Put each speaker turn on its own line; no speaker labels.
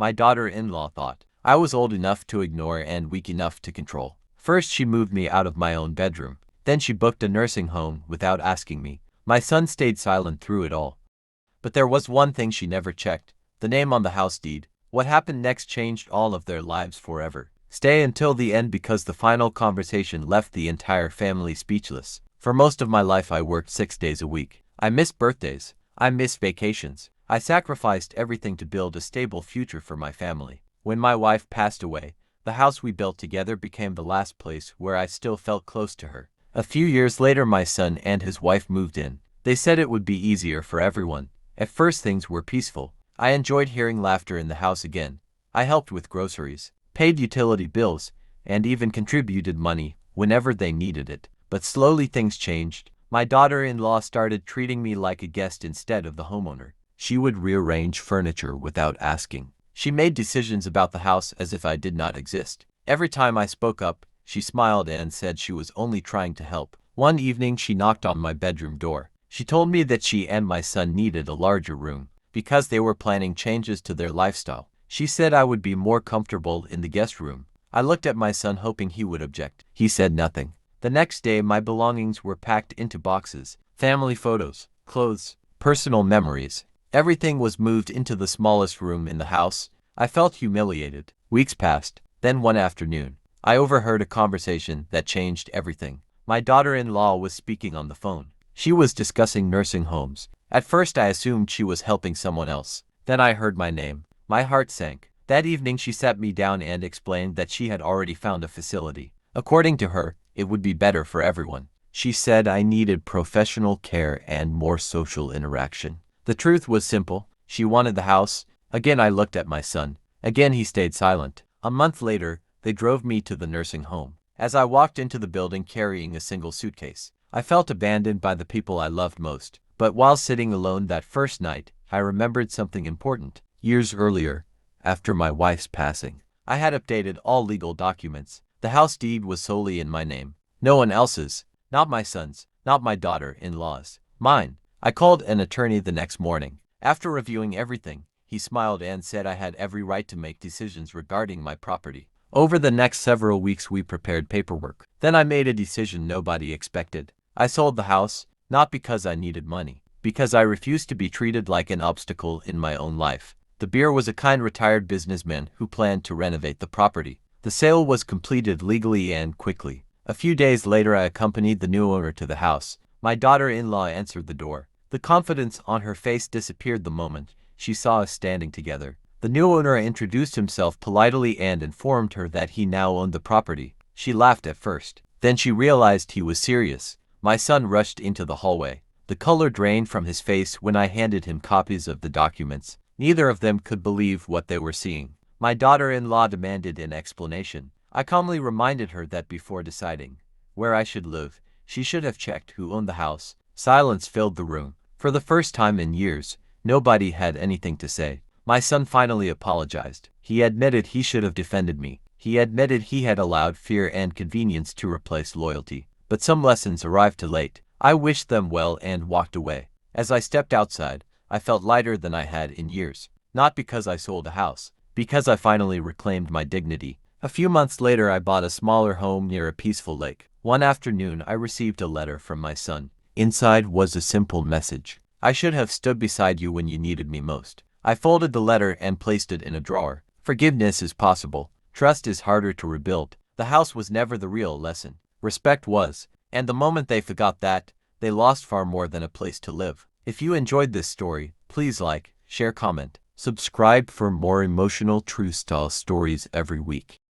my daughter-in-law thought. I was old enough to ignore and weak enough to control. First, she moved me out of my own bedroom. Then she booked a nursing home without asking me. My son stayed silent through it all. But there was one thing she never checked: the name on the house deed. What happened next changed all of their lives forever. Stay until the end because the final conversation left the entire family speechless. For most of my life I worked 6 days a week. I missed birthdays. I missed vacations. I sacrificed everything to build a stable future for my family. When my wife passed away, the house we built together became the last place where I still felt close to her. A few years later my son and his wife moved in. They said it would be easier for everyone. At first things were peaceful. I enjoyed hearing laughter in the house again. I helped with groceries, paid utility bills, and even contributed money whenever they needed it. But slowly things changed. My daughter-in-law started treating me like a guest instead of the homeowner. She would rearrange furniture without asking. She made decisions about the house as if I did not exist. Every time I spoke up, she smiled and said she was only trying to help. One evening she knocked on my bedroom door. She told me that she and my son needed a larger room because they were planning changes to their lifestyle. She said I would be more comfortable in the guest room. I looked at my son hoping he would object. He said nothing. The next day my belongings were packed into boxes. Family photos, clothes, personal memories. Everything was moved into the smallest room in the house. I felt humiliated. Weeks passed. Then one afternoon, I overheard a conversation that changed everything. My daughter-in-law was speaking on the phone. She was discussing nursing homes. At first I assumed she was helping someone else. Then I heard my name. My heart sank. That evening she sat me down and explained that she had already found a facility. According to her, it would be better for everyone. She said I needed professional care and more social interaction. The truth was simple. She wanted the house. Again I looked at my son. Again he stayed silent. A month later, they drove me to the nursing home. As I walked into the building carrying a single suitcase, I felt abandoned by the people I loved most. But while sitting alone that first night, I remembered something important. Years earlier, after my wife's passing, I had updated all legal documents. The house deed was solely in my name. No one else's. Not my son's. Not my daughter-in-law's. Mine. I called an attorney the next morning. After reviewing everything, he smiled and said I had every right to make decisions regarding my property. Over the next several weeks we prepared paperwork. Then I made a decision nobody expected. I sold the house, not because I needed money, because I refused to be treated like an obstacle in my own life. The buyer was a kind retired businessman who planned to renovate the property. The sale was completed legally and quickly. A few days later I accompanied the new owner to the house. My daughter-in-law answered the door. The confidence on her face disappeared the moment she saw us standing together. The new owner introduced himself politely and informed her that he now owned the property. She laughed at first. Then she realized he was serious. My son rushed into the hallway. The color drained from his face when I handed him copies of the documents. Neither of them could believe what they were seeing. My daughter-in-law demanded an explanation. I calmly reminded her that before deciding where I should live, she should have checked who owned the house. Silence filled the room. For the first time in years, nobody had anything to say. My son finally apologized. He admitted he should have defended me. He admitted he had allowed fear and convenience to replace loyalty. But some lessons arrived too late. I wished them well and walked away. As I stepped outside, I felt lighter than I had in years. Not because I sold a house, because I finally reclaimed my dignity. A few months later I bought a smaller home near a peaceful lake. One afternoon I received a letter from my son. Inside was a simple message. I should have stood beside you when you needed me most. I folded the letter and placed it in a drawer. Forgiveness is possible. Trust is harder to rebuild. The house was never the real lesson. Respect was. And the moment they forgot that, they lost far more than a place to live. If you enjoyed this story, please like, share, comment, subscribe for more emotional true style stories every week.